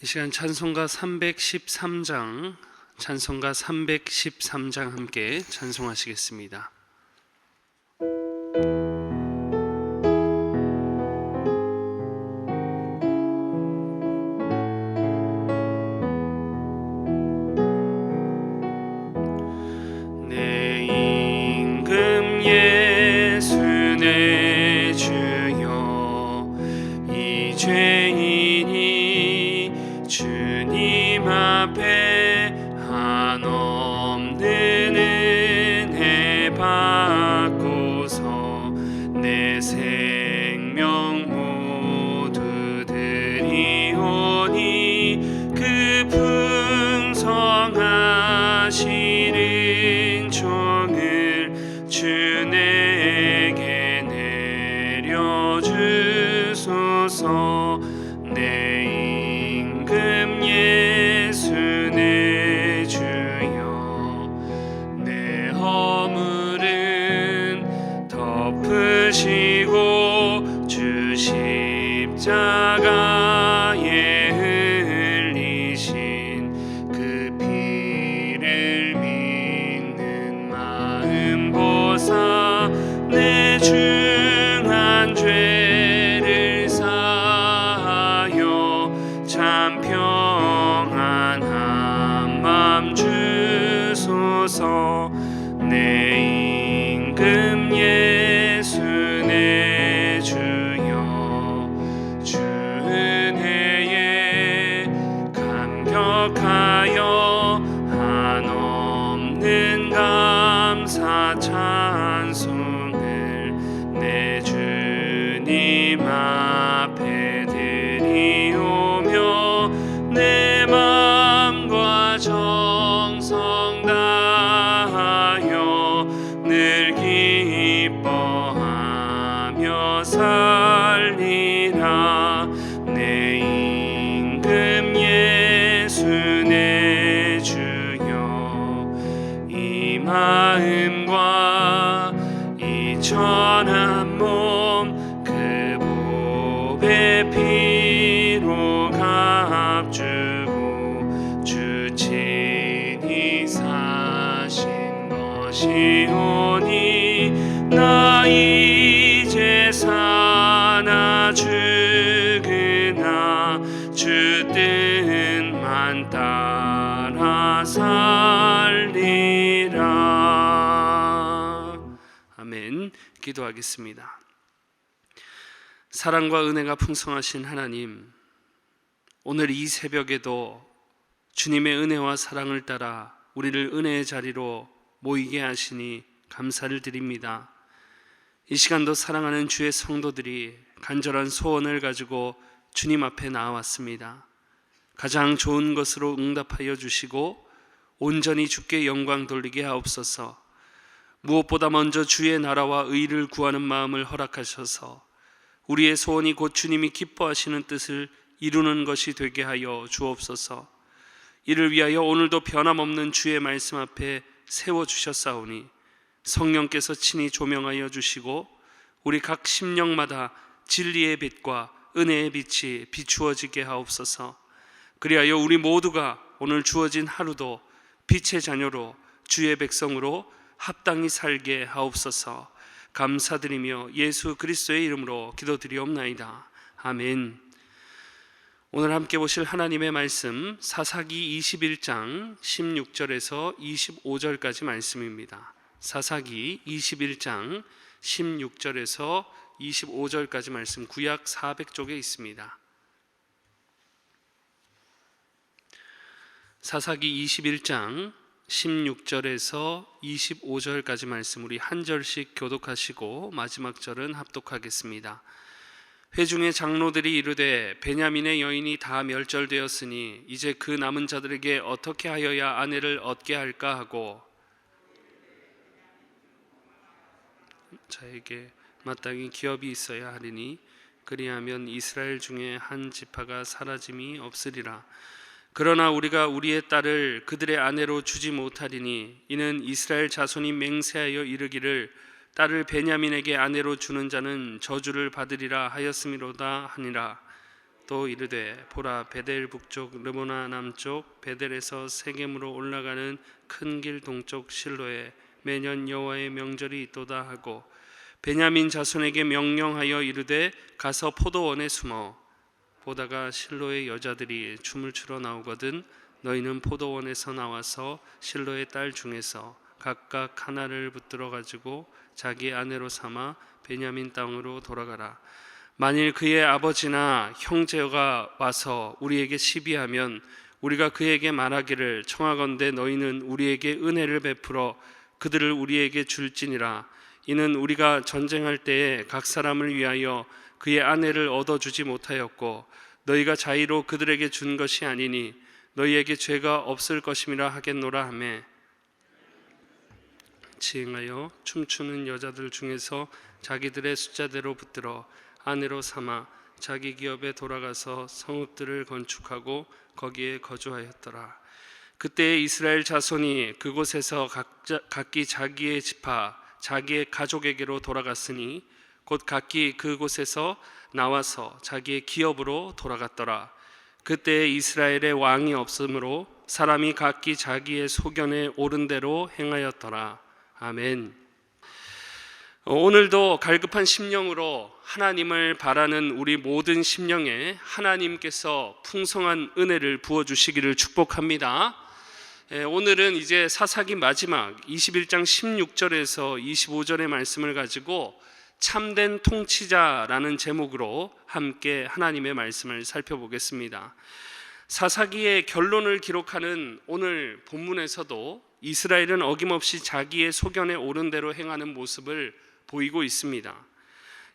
이 시간 찬송가 313장 함께 찬송하시겠습니다. 내 임금 예수 내 주여, 이 죄인이 주님 앞에 한없는 은혜 받고서 내 생명 모두 드리오니, 그 풍성하신 은총을 주 내게 내려주소서. 내 임금 예수 내 주여, 내 허물은 덮으시고 주 십자가에 흘리신 그 피를 믿는 마음 보사 내 중한 죄를 사하여 참 평안한 맘 주소서. 내 임금 예수 내 주여, 주 은혜에 감격하여 한없는 감사 찬송을 내 주님 앞에 드리오며, 내 마음과 정성 다하여 늘 기뻐하며 살리라. 내 임금 예수 내 주여, 이 마음과 이 천한 몸 그 보배 피로 값주고 주 친히 사신 것이오니, 나 이제 사나 죽으나 주 뜻만 따라 살리라. 아멘. 기도하겠습니다. 사랑과 은혜가 풍성하신 하나님, 오늘 이 새벽에도 주님의 은혜와 사랑을 따라 우리를 은혜의 자리로 모이게 하시니 감사를 드립니다. 이 시간도 사랑하는 주의 성도들이 간절한 소원을 가지고 주님 앞에 나왔습니다. 가장 좋은 것으로 응답하여 주시고 온전히 주께 영광 돌리게 하옵소서. 무엇보다 먼저 주의 나라와 의를 구하는 마음을 허락하셔서 우리의 소원이 곧 주님이 기뻐하시는 뜻을 이루는 것이 되게 하여 주옵소서. 이를 위하여 오늘도 변함없는 주의 말씀 앞에 세워주셨사오니, 성령께서 친히 조명하여 주시고 우리 각 심령마다 진리의 빛과 은혜의 빛이 비추어지게 하옵소서. 그리하여 우리 모두가 오늘 주어진 하루도 빛의 자녀로 주의 백성으로 합당히 살게 하옵소서. 감사드리며 예수 그리스도의 이름으로 기도드리옵나이다. 아멘. 오늘 함께 보실 하나님의 말씀 사사기 21장 16절에서 25절까지 말씀입니다. 사사기 21장 16절에서 25절까지 말씀, 구약 400쪽에 있습니다. 사사기 21장 16절에서 25절까지 말씀, 우리 한 절씩 교독하시고 마지막 절은 합독하겠습니다. 회중의 장로들이 이르되, 베냐민의 여인이 다 멸절되었으니 이제 그 남은 자들에게 어떻게 하여야 아내를 얻게 할까 하고 자에게 마땅히 기업이 있어야 하리니 그리하면 이스라엘 중에 한 지파가 사라짐이 없으리라. 그러나 우리가 우리의 딸을 그들의 아내로 주지 못하리니 이는 이스라엘 자손이 맹세하여 이르기를 딸을 베냐민에게 아내로 주는 자는 저주를 받으리라 하였음이로다 하니라. 또 이르되 보라 베델 북쪽 르보나 남쪽 베델에서 세겜으로 올라가는 큰 길 동쪽 실로에 매년 여호와의 명절이 있도다 하고 베냐민 자손에게 명령하여 이르되 가서 포도원에 숨어 보다가 실로의 여자들이 춤을 추러 나오거든 너희는 포도원에서 나와서 실로의 딸 중에서 각각 하나를 붙들어 가지고 자기 아내로 삼아 베냐민 땅으로 돌아가라. 만일 그의 아버지나 형제가 와서 우리에게 시비하면 우리가 그에게 말하기를 청하건대 너희는 우리에게 은혜를 베풀어 그들을 우리에게 줄지니라. 이는 우리가 전쟁할 때에 각 사람을 위하여 그의 아내를 얻어주지 못하였고 너희가 자의로 그들에게 준 것이 아니니 너희에게 죄가 없을 것임이라 하겠노라 하매 지행하여 춤추는 여자들 중에서 자기들의 숫자대로 붙들어 아내로 삼아 자기 기업에 돌아가서 성읍들을 건축하고 거기에 거주하였더라. 그때 이스라엘 자손이 그곳에서 각기 자기의 지파 자기의 가족에게로 돌아갔으니 곧 각기 그곳에서 나와서 자기의 기업으로 돌아갔더라. 그때 이스라엘에 왕이 없으므로 사람이 각기 자기의 소견에 옳은 대로 행하였더라. 아멘. 오늘도 갈급한 심령으로 하나님을 바라는 우리 모든 심령에 하나님께서 풍성한 은혜를 부어주시기를 축복합니다. 오늘은 이제 사사기 마지막 21장 16절에서 25절의 말씀을 가지고 참된 통치자라는 제목으로 함께 하나님의 말씀을 살펴보겠습니다. 사사기의 결론을 기록하는 오늘 본문에서도 이스라엘은 어김없이 자기의 소견에 옳은 대로 행하는 모습을 보이고 있습니다.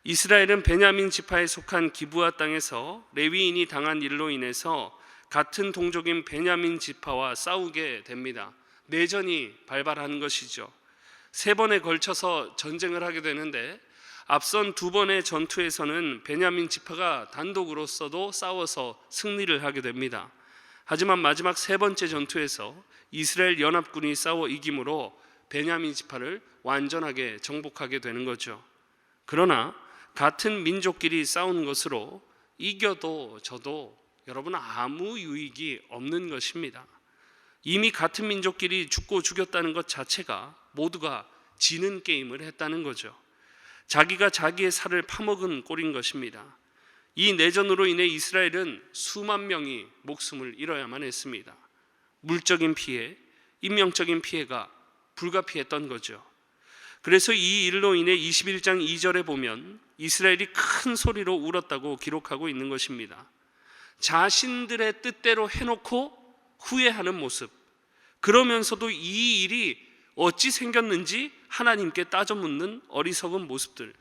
이스라엘은 베냐민 지파에 속한 기브아 땅에서 레위인이 당한 일로 인해서 같은 동족인 베냐민 지파와 싸우게 됩니다. 내전이 발발하는 것이죠. 3번에 걸쳐서 전쟁을 하게 되는데 앞선 2번의 전투에서는 베냐민 지파가 단독으로서도 싸워서 승리를 하게 됩니다. 하지만 마지막 3번째 전투에서 이스라엘 연합군이 싸워 이김으로 베냐민 지파를 완전하게 정복하게 되는 거죠. 그러나 같은 민족끼리 싸운 것으로 이겨도 져도 여러분 아무 유익이 없는 것입니다. 이미 같은 민족끼리 죽고 죽였다는 것 자체가 모두가 지는 게임을 했다는 거죠. 자기가 자기의 살을 파먹은 꼴인 것입니다. 이 내전으로 인해 이스라엘은 수만 명이 목숨을 잃어야만 했습니다. 물적인 피해, 인명적인 피해가 불가피했던 거죠. 그래서 이 일로 인해 21장 2절에 보면 이스라엘이 큰 소리로 울었다고 기록하고 있는 것입니다. 자신들의 뜻대로 해놓고 후회하는 모습, 그러면서도 이 일이 어찌 생겼는지 하나님께 따져 묻는 어리석은 모습들.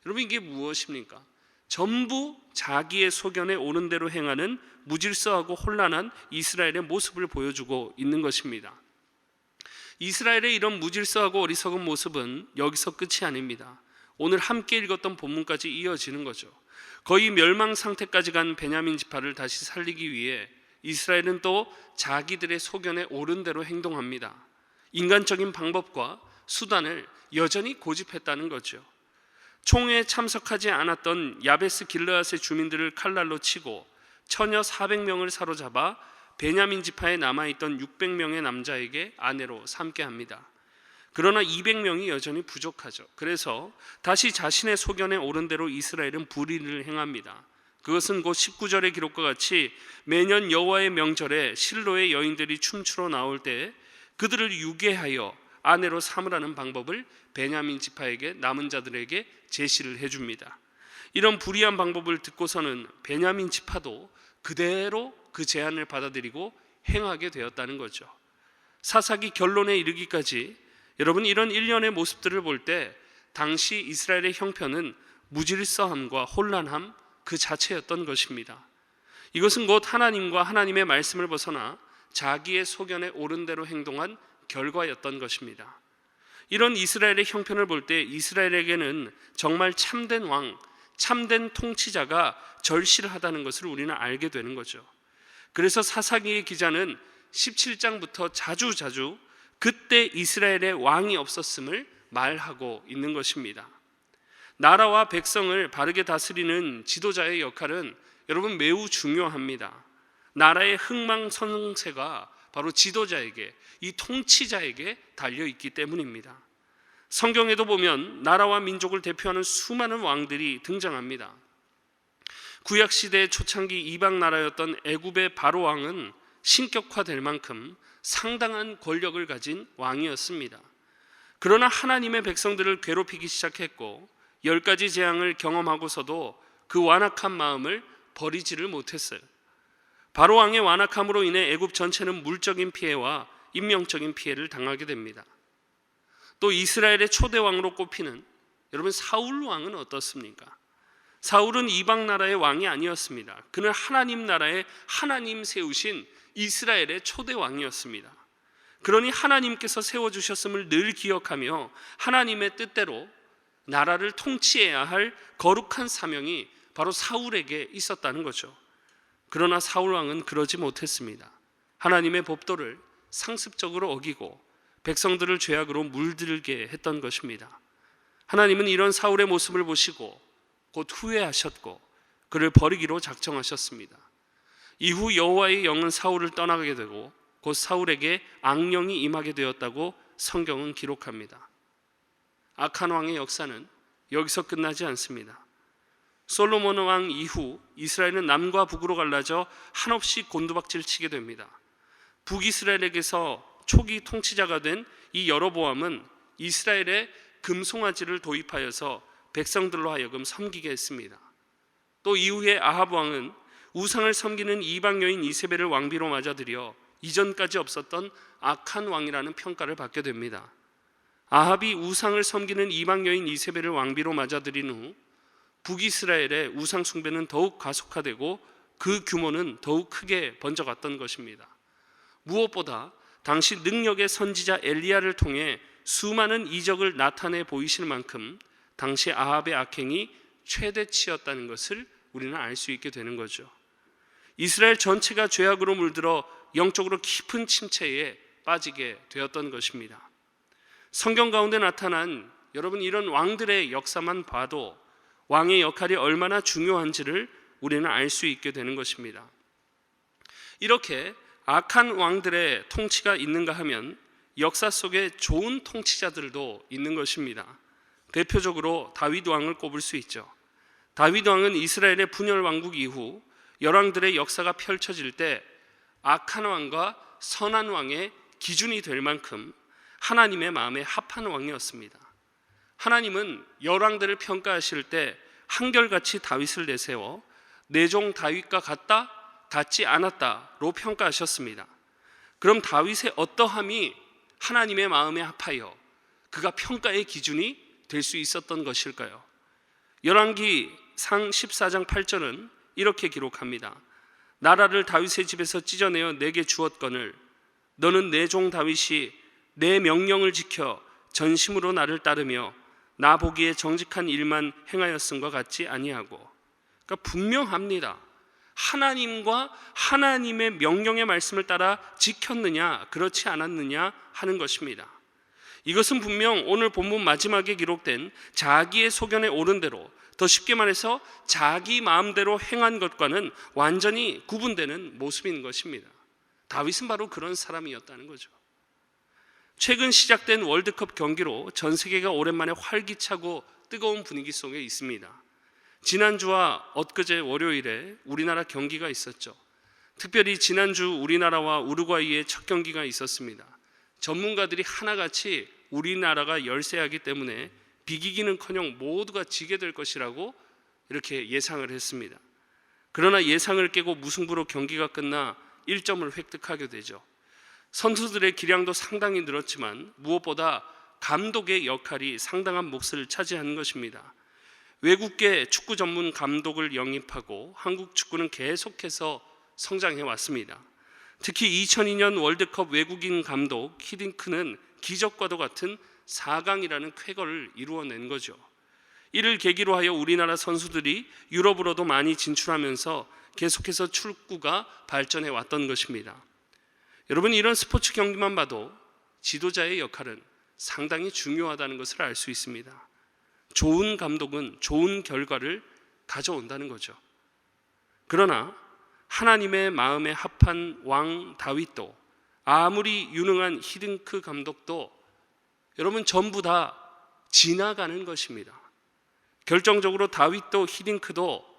여러분 이게 무엇입니까? 전부 자기의 소견에 옳은 대로 행하는 무질서하고 혼란한 이스라엘의 모습을 보여주고 있는 것입니다. 이스라엘의 이런 무질서하고 어리석은 모습은 여기서 끝이 아닙니다. 오늘 함께 읽었던 본문까지 이어지는 거죠. 거의 멸망 상태까지 간 베냐민 지파를 다시 살리기 위해 이스라엘은 또 자기들의 소견에 옳은 대로 행동합니다. 인간적인 방법과 수단을 여전히 고집했다는 거죠. 총에 참석하지 않았던 야베스 길르앗의 주민들을 칼날로 치고 처녀 400명을 사로잡아 베냐민 지파에 남아있던 600명의 남자에게 아내로 삼게 합니다. 그러나 200명이 여전히 부족하죠. 그래서 다시 자신의 소견에 옳은 대로 이스라엘은 불의를 행합니다. 그것은 곧 19절의 기록과 같이 매년 여호와의 명절에 실로의 여인들이 춤추러 나올 때 그들을 유괴하여 아내로 삼으라는 방법을 베냐민 지파에게 남은 자들에게 제시를 해줍니다. 이런 불의한 방법을 듣고서는 베냐민 지파도 그대로 그 제안을 받아들이고 행하게 되었다는 거죠. 사사기 결론에 이르기까지 여러분 이런 일련의 모습들을 볼 때 당시 이스라엘의 형편은 무질서함과 혼란함 그 자체였던 것입니다. 이것은 곧 하나님과 하나님의 말씀을 벗어나 자기의 소견에 옳은 대로 행동한 결과였던 것입니다. 이런 이스라엘의 형편을 볼 때 이스라엘에게는 정말 참된 왕, 참된 통치자가 절실하다는 것을 우리는 알게 되는 거죠. 그래서 사사기의 기자는 17장부터 자주 그때 이스라엘에 왕이 없었음을 말하고 있는 것입니다. 나라와 백성을 바르게 다스리는 지도자의 역할은 여러분 매우 중요합니다. 나라의 흥망성쇠가 바로 지도자에게, 이 통치자에게 달려있기 때문입니다. 성경에도 보면 나라와 민족을 대표하는 수많은 왕들이 등장합니다. 구약시대의 초창기 이방 나라였던 애굽의 바로 왕은 신격화될 만큼 상당한 권력을 가진 왕이었습니다. 그러나 하나님의 백성들을 괴롭히기 시작했고 10가지 재앙을 경험하고서도 그 완악한 마음을 버리지를 못했어요. 바로 왕의 완악함으로 인해 애굽 전체는 물적인 피해와 인명적인 피해를 당하게 됩니다. 또 이스라엘의 초대 왕으로 꼽히는 여러분 사울 왕은 어떻습니까? 사울은 이방 나라의 왕이 아니었습니다. 그는 하나님 나라에 하나님 세우신 이스라엘의 초대 왕이었습니다. 그러니 하나님께서 세워주셨음을 늘 기억하며 하나님의 뜻대로 나라를 통치해야 할 거룩한 사명이 바로 사울에게 있었다는 거죠. 그러나 사울 왕은 그러지 못했습니다. 하나님의 법도를 상습적으로 어기고 백성들을 죄악으로 물들게 했던 것입니다. 하나님은 이런 사울의 모습을 보시고 곧 후회하셨고 그를 버리기로 작정하셨습니다. 이후 여호와의 영은 사울을 떠나게 되고 곧 사울에게 악령이 임하게 되었다고 성경은 기록합니다. 악한 왕의 역사는 여기서 끝나지 않습니다. 솔로몬 왕 이후 이스라엘은 남과 북으로 갈라져 한없이 곤두박질 치게 됩니다. 북이스라엘에게서 초기 통치자가 된 이 여로보암은 이스라엘에 금송아지를 도입하여서 백성들로 하여금 섬기게 했습니다. 또 이후에 아합 왕은 우상을 섬기는 이방 여인 이세벨을 왕비로 맞아들여 이전까지 없었던 악한 왕이라는 평가를 받게 됩니다. 아합이 우상을 섬기는 이방 여인 이세벨을 왕비로 맞아들인 후 북이스라엘의 우상 숭배는 더욱 가속화되고 그 규모는 더욱 크게 번져갔던 것입니다. 무엇보다 당시 능력의 선지자 엘리야를 통해 수많은 이적을 나타내 보이실 만큼 당시 아합의 악행이 최대치였다는 것을 우리는 알 수 있게 되는 거죠. 이스라엘 전체가 죄악으로 물들어 영적으로 깊은 침체에 빠지게 되었던 것입니다. 성경 가운데 나타난 여러분 이런 왕들의 역사만 봐도 왕의 역할이 얼마나 중요한지를 우리는 알 수 있게 되는 것입니다. 이렇게 악한 왕들의 통치가 있는가 하면 역사 속에 좋은 통치자들도 있는 것입니다. 대표적으로 다윗 왕을 꼽을 수 있죠. 다윗 왕은 이스라엘의 분열 왕국 이후 열왕들의 역사가 펼쳐질 때 악한 왕과 선한 왕의 기준이 될 만큼 하나님의 마음에 합한 왕이었습니다. 하나님은 열왕들을 평가하실 때 한결같이 다윗을 내세워 내 종 다윗과 같다, 같지 않았다로 평가하셨습니다. 그럼 다윗의 어떠함이 하나님의 마음에 합하여 그가 평가의 기준이 될 수 있었던 것일까요? 열왕기상 14장 8절은 이렇게 기록합니다. 나라를 다윗의 집에서 찢어내어 내게 주었거늘 너는 내 종 다윗이 내 명령을 지켜 전심으로 나를 따르며 나 보기에 정직한 일만 행하였음과 같지 아니하고. 그러니까 분명합니다. 하나님과 하나님의 명령의 말씀을 따라 지켰느냐 그렇지 않았느냐 하는 것입니다. 이것은 분명 오늘 본문 마지막에 기록된 자기의 소견에 오른 대로, 더 쉽게 말해서 자기 마음대로 행한 것과는 완전히 구분되는 모습인 것입니다. 다윗은 바로 그런 사람이었다는 거죠. 최근 시작된 월드컵 경기로 전 세계가 오랜만에 활기차고 뜨거운 분위기 속에 있습니다. 지난주와 엊그제 월요일에 우리나라 경기가 있었죠. 특별히 지난주 우리나라와 우루과이의 첫 경기가 있었습니다. 전문가들이 하나같이 우리나라가 열세하기 때문에 비기기는커녕 모두가 지게 될 것이라고 이렇게 예상을 했습니다. 그러나 예상을 깨고 무승부로 경기가 끝나 1점을 획득하게 되죠. 선수들의 기량도 상당히 늘었지만 무엇보다 감독의 역할이 상당한 몫을 차지하는 것입니다. 외국계 축구 전문 감독을 영입하고 한국 축구는 계속해서 성장해 왔습니다. 특히 2002년 월드컵 외국인 감독 히딩크는 기적과도 같은 4강이라는 쾌거를 이루어낸 거죠. 이를 계기로 하여 우리나라 선수들이 유럽으로도 많이 진출하면서 계속해서 축구가 발전해 왔던 것입니다. 여러분, 이런 스포츠 경기만 봐도 지도자의 역할은 상당히 중요하다는 것을 알 수 있습니다. 좋은 감독은 좋은 결과를 가져온다는 거죠. 그러나 하나님의 마음에 합한 왕 다윗도, 아무리 유능한 히딩크 감독도 여러분 전부 다 지나가는 것입니다. 결정적으로 다윗도 히딩크도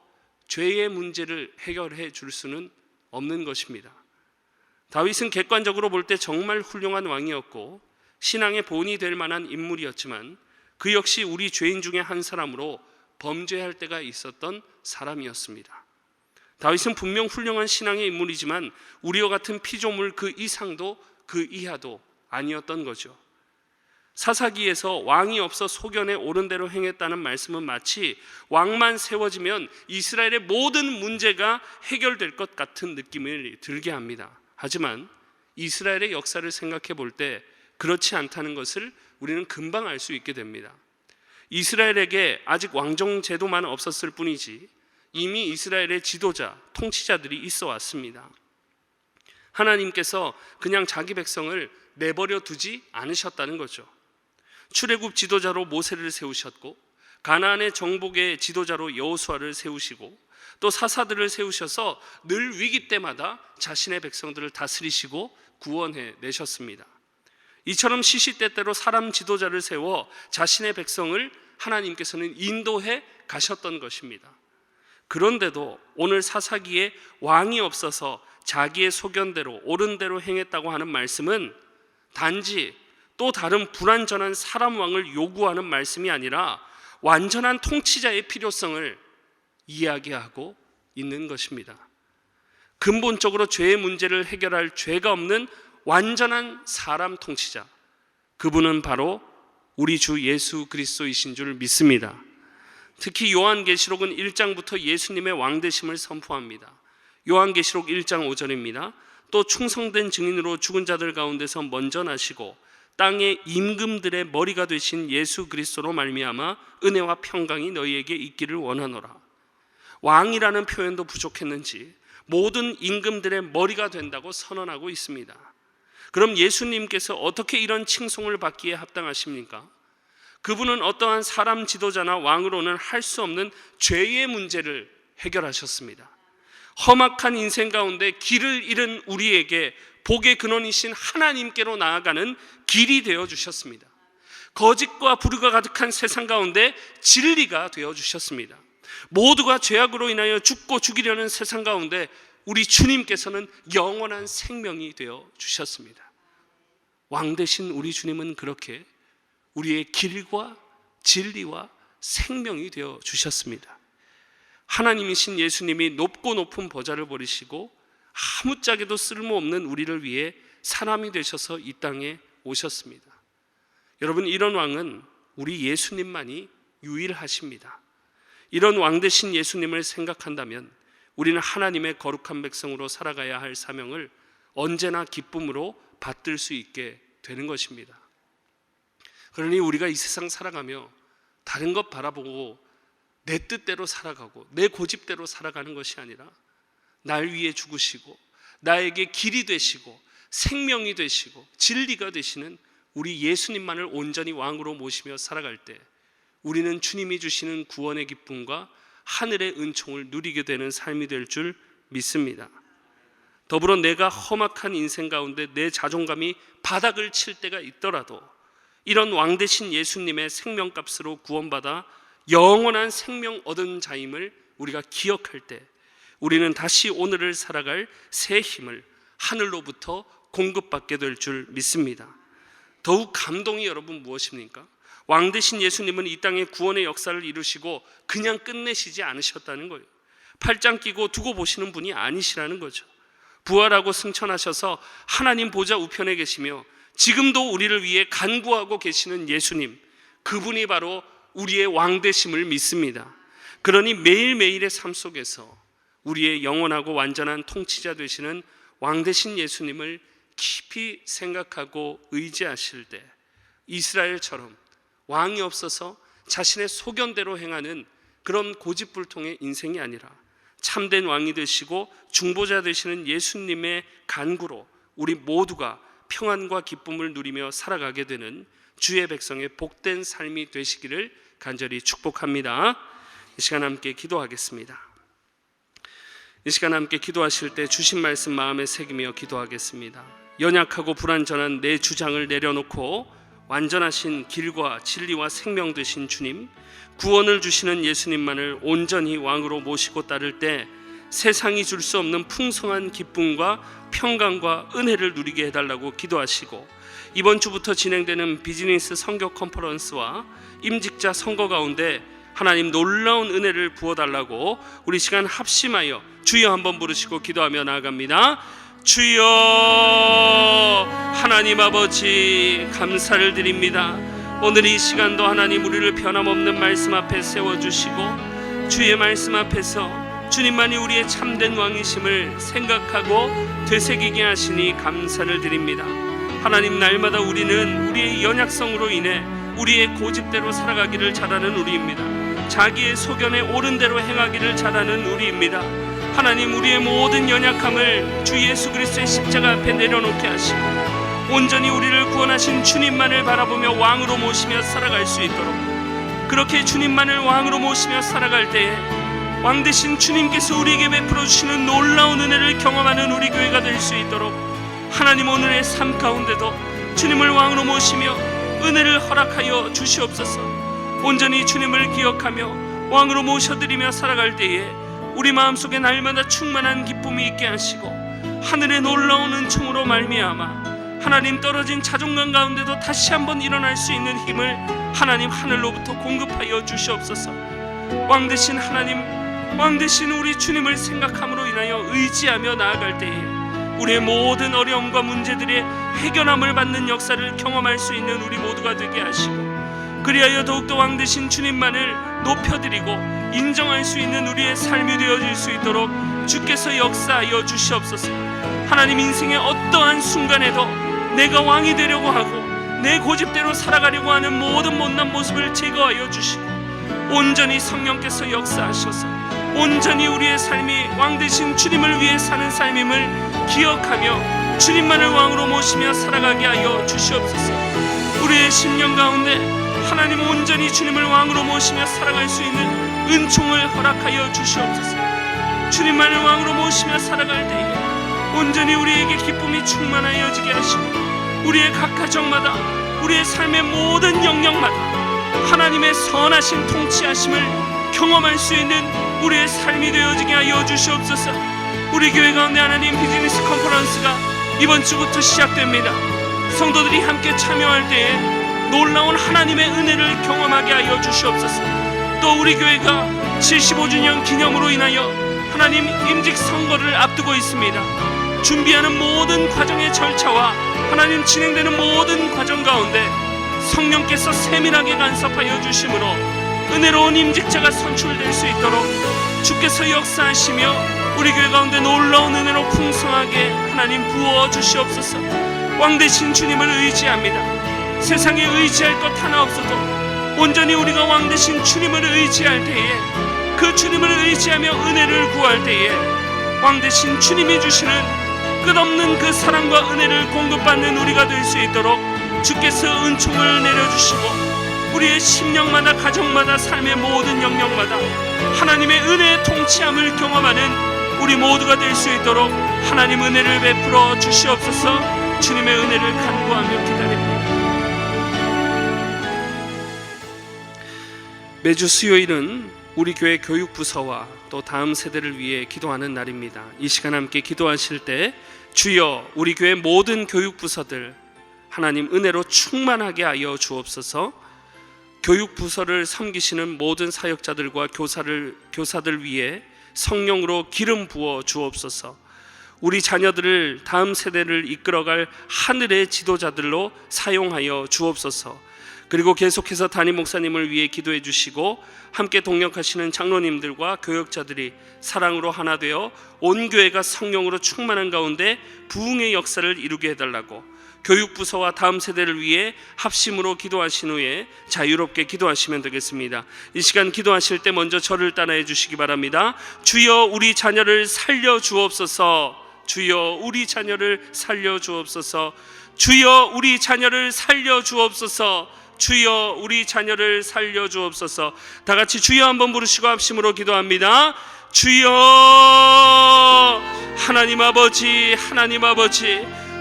죄의 문제를 해결해 줄 수는 없는 것입니다. 다윗은 객관적으로 볼 때 정말 훌륭한 왕이었고 신앙의 본이 될 만한 인물이었지만 그 역시 우리 죄인 중에 한 사람으로 범죄할 때가 있었던 사람이었습니다. 다윗은 분명 훌륭한 신앙의 인물이지만 우리와 같은 피조물 그 이상도 그 이하도 아니었던 거죠. 사사기에서 왕이 없어 소견에 옳은 대로 행했다는 말씀은 마치 왕만 세워지면 이스라엘의 모든 문제가 해결될 것 같은 느낌을 들게 합니다. 하지만 이스라엘의 역사를 생각해 볼 때 그렇지 않다는 것을 우리는 금방 알 수 있게 됩니다. 이스라엘에게 아직 왕정 제도만 없었을 뿐이지 이미 이스라엘의 지도자, 통치자들이 있어 왔습니다. 하나님께서 그냥 자기 백성을 내버려 두지 않으셨다는 거죠. 출애굽 지도자로 모세를 세우셨고 가나안의 정복의 지도자로 여호수아를 세우시고 또 사사들을 세우셔서 늘 위기 때마다 자신의 백성들을 다스리시고 구원해 내셨습니다. 이처럼 시시때때로 사람 지도자를 세워 자신의 백성을 하나님께서는 인도해 가셨던 것입니다. 그런데도 오늘 사사기에 왕이 없어서 자기의 소견대로 옳은 대로 행했다고 하는 말씀은 단지 또 다른 불완전한 사람 왕을 요구하는 말씀이 아니라 완전한 통치자의 필요성을 이야기하고 있는 것입니다. 근본적으로 죄의 문제를 해결할 죄가 없는 완전한 사람 통치자, 그분은 바로 우리 주 예수 그리스도이신 줄 믿습니다. 특히 요한계시록은 1장부터 예수님의 왕되심을 선포합니다. 요한계시록 1장 5절입니다. 또 충성된 증인으로 죽은 자들 가운데서 먼저 나시고 땅의 임금들의 머리가 되신 예수 그리스도로 말미암아 은혜와 평강이 너희에게 있기를 원하노라. 왕이라는 표현도 부족했는지 모든 임금들의 머리가 된다고 선언하고 있습니다. 그럼 예수님께서 어떻게 이런 칭송을 받기에 합당하십니까? 그분은 어떠한 사람 지도자나 왕으로는 할 수 없는 죄의 문제를 해결하셨습니다. 험악한 인생 가운데 길을 잃은 우리에게 복의 근원이신 하나님께로 나아가는 길이 되어 주셨습니다. 거짓과 불의가 가득한 세상 가운데 진리가 되어 주셨습니다. 모두가 죄악으로 인하여 죽고 죽이려는 세상 가운데 우리 주님께서는 영원한 생명이 되어 주셨습니다. 왕 되신 우리 주님은 그렇게 우리의 길과 진리와 생명이 되어 주셨습니다. 하나님이신 예수님이 높고 높은 보좌를 버리시고 아무짝에도 쓸모없는 우리를 위해 사람이 되셔서 이 땅에 오셨습니다. 여러분, 이런 왕은 우리 예수님만이 유일하십니다. 이런 왕 되신 예수님을 생각한다면 우리는 하나님의 거룩한 백성으로 살아가야 할 사명을 언제나 기쁨으로 받들 수 있게 되는 것입니다. 그러니 우리가 이 세상 살아가며 다른 것 바라보고 내 뜻대로 살아가고 내 고집대로 살아가는 것이 아니라 날 위해 죽으시고 나에게 길이 되시고 생명이 되시고 진리가 되시는 우리 예수님만을 온전히 왕으로 모시며 살아갈 때 우리는 주님이 주시는 구원의 기쁨과 하늘의 은총을 누리게 되는 삶이 될 줄 믿습니다. 더불어 내가 험악한 인생 가운데 내 자존감이 바닥을 칠 때가 있더라도 이런 왕 되신 예수님의 생명값으로 구원받아 영원한 생명 얻은 자임을 우리가 기억할 때 우리는 다시 오늘을 살아갈 새 힘을 하늘로부터 공급받게 될 줄 믿습니다. 더욱 감동이 여러분 무엇입니까? 왕 되신 예수님은 이 땅에 구원의 역사를 이루시고 그냥 끝내시지 않으셨다는 거예요. 팔짱 끼고 두고 보시는 분이 아니시라는 거죠. 부활하고 승천하셔서 하나님 보좌 우편에 계시며 지금도 우리를 위해 간구하고 계시는 예수님, 그분이 바로 우리의 왕 되심을 믿습니다. 그러니 매일매일의 삶 속에서 우리의 영원하고 완전한 통치자 되시는 왕 되신 예수님을 깊이 생각하고 의지하실 때 이스라엘처럼 왕이 없어서 자신의 소견대로 행하는 그런 고집불통의 인생이 아니라 참된 왕이 되시고 중보자 되시는 예수님의 간구로 우리 모두가 평안과 기쁨을 누리며 살아가게 되는 주의 백성의 복된 삶이 되시기를 간절히 축복합니다. 이 시간 함께 기도하겠습니다. 이 시간 함께 기도하실 때 주신 말씀 마음에 새기며 기도하겠습니다. 연약하고 불완전한 내 주장을 내려놓고 완전하신 길과 진리와 생명 되신 주님, 구원을 주시는 예수님만을 온전히 왕으로 모시고 따를 때 세상이 줄 수 없는 풍성한 기쁨과 평강과 은혜를 누리게 해달라고 기도하시고, 이번 주부터 진행되는 비즈니스 선교 컨퍼런스와 임직자 선거 가운데 하나님 놀라운 은혜를 부어달라고 우리 시간 합심하여 주여 한번 부르시고 기도하며 나아갑니다. 주여, 하나님 아버지 감사를 드립니다. 오늘 이 시간도 하나님 우리를 변함없는 말씀 앞에 세워주시고 주의 말씀 앞에서 주님만이 우리의 참된 왕이심을 생각하고 되새기게 하시니 감사를 드립니다. 하나님, 날마다 우리는 우리의 연약성으로 인해 우리의 고집대로 살아가기를 잘하는 우리입니다. 자기의 소견에 옳은 대로 행하기를 잘하는 우리입니다. 하나님, 우리의 모든 연약함을 주 예수 그리스도의 십자가 앞에 내려놓게 하시고 온전히 우리를 구원하신 주님만을 바라보며 왕으로 모시며 살아갈 수 있도록, 그렇게 주님만을 왕으로 모시며 살아갈 때에 왕 되신 주님께서 우리에게 베풀어 주시는 놀라운 은혜를 경험하는 우리 교회가 될 수 있도록 하나님, 오늘의 삶 가운데도 주님을 왕으로 모시며 은혜를 허락하여 주시옵소서. 온전히 주님을 기억하며 왕으로 모셔드리며 살아갈 때에 우리 마음속에 날마다 충만한 기쁨이 있게 하시고 하늘의 놀라운 은총으로 말미암아 하나님, 떨어진 자존감 가운데도 다시 한번 일어날 수 있는 힘을 하나님 하늘로부터 공급하여 주시옵소서. 왕 되신 하나님, 왕 되신 우리 주님을 생각함으로 인하여 의지하며 나아갈 때에 우리의 모든 어려움과 문제들의 해결함을 받는 역사를 경험할 수 있는 우리 모두가 되게 하시고, 그리하여 더욱더 왕 되신 주님만을 높여드리고 인정할 수 있는 우리의 삶이 되어질 수 있도록 주께서 역사하여 주시옵소서. 하나님, 인생의 어떠한 순간에도 내가 왕이 되려고 하고 내 고집대로 살아가려고 하는 모든 못난 모습을 제거하여 주시고 온전히 성령께서 역사하셔서 온전히 우리의 삶이 왕 되신 주님을 위해 사는 삶임을 기억하며 주님만을 왕으로 모시며 살아가게 하여 주시옵소서. 우리의 심령 가운데 하나님, 온전히 주님을 왕으로 모시며 살아갈 수 있는 은총을 허락하여 주시옵소서. 주님만을 왕으로 모시며 살아갈 때에 온전히 우리에게 기쁨이 충만하여지게 하시고 우리의 각 가정마다 우리의 삶의 모든 영역마다 하나님의 선하신 통치하심을 경험할 수 있는 우리의 삶이 되어지게 하여 주시옵소서. 우리 교회 가운데 하나님, 비즈니스 컨퍼런스가 이번 주부터 시작됩니다. 성도들이 함께 참여할 때에 놀라운 하나님의 은혜를 경험하게 하여 주시옵소서. 또 우리 교회가 75주년 기념으로 인하여 하나님, 임직 선거를 앞두고 있습니다. 준비하는 모든 과정의 절차와 하나님, 진행되는 모든 과정 가운데 성령께서 세밀하게 간섭하여 주심으로 은혜로운 임직자가 선출될 수 있도록 주께서 역사하시며 우리 교회 가운데 놀라운 은혜로 풍성하게 하나님 부어 주시옵소서. 왕 되신 주님을 의지합니다. 세상에 의지할 것 하나 없어도 온전히 우리가 왕 되신 주님을 의지할 때에, 그 주님을 의지하며 은혜를 구할 때에 왕 되신 주님이 주시는 끝없는 그 사랑과 은혜를 공급받는 우리가 될 수 있도록 주께서 은총을 내려주시고 우리의 심령마다 가정마다 삶의 모든 영역마다 하나님의 은혜의 통치함을 경험하는 우리 모두가 될 수 있도록 하나님 은혜를 베풀어 주시옵소서. 주님의 은혜를 간구하며 기다립니다. 매주 수요일은 우리 교회 교육부서와 또 다음 세대를 위해 기도하는 날입니다. 이 시간 함께 기도하실 때 주여, 우리 교회 모든 교육부서들 하나님 은혜로 충만하게 하여 주옵소서. 교육부서를 섬기시는 모든 사역자들과 교사들 위해 성령으로 기름 부어 주옵소서. 우리 자녀들을, 다음 세대를 이끌어갈 하늘의 지도자들로 사용하여 주옵소서. 그리고 계속해서 담임 목사님을 위해 기도해 주시고 함께 동역하시는 장로님들과 교역자들이 사랑으로 하나 되어 온 교회가 성령으로 충만한 가운데 부흥의 역사를 이루게 해달라고 교육부서와 다음 세대를 위해 합심으로 기도하신 후에 자유롭게 기도하시면 되겠습니다. 이 시간 기도하실 때 먼저 저를 따라해 주시기 바랍니다. 주여, 우리 자녀를 살려 주옵소서. 주여, 우리 자녀를 살려 주옵소서. 주여, 우리 자녀를 살려 주옵소서. 주여, 우리 자녀를 살려 주옵소서. 다 같이 주여 한번 부르시고 합심으로 기도합니다. 주여. 하나님 아버지,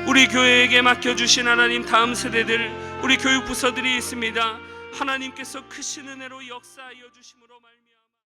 우리 교회에게 맡겨주신 하나님 다음 세대들, 우리 교육부서들이 있습니다. 하나님께서 크신 은혜로 역사하여 주심으로 말미암아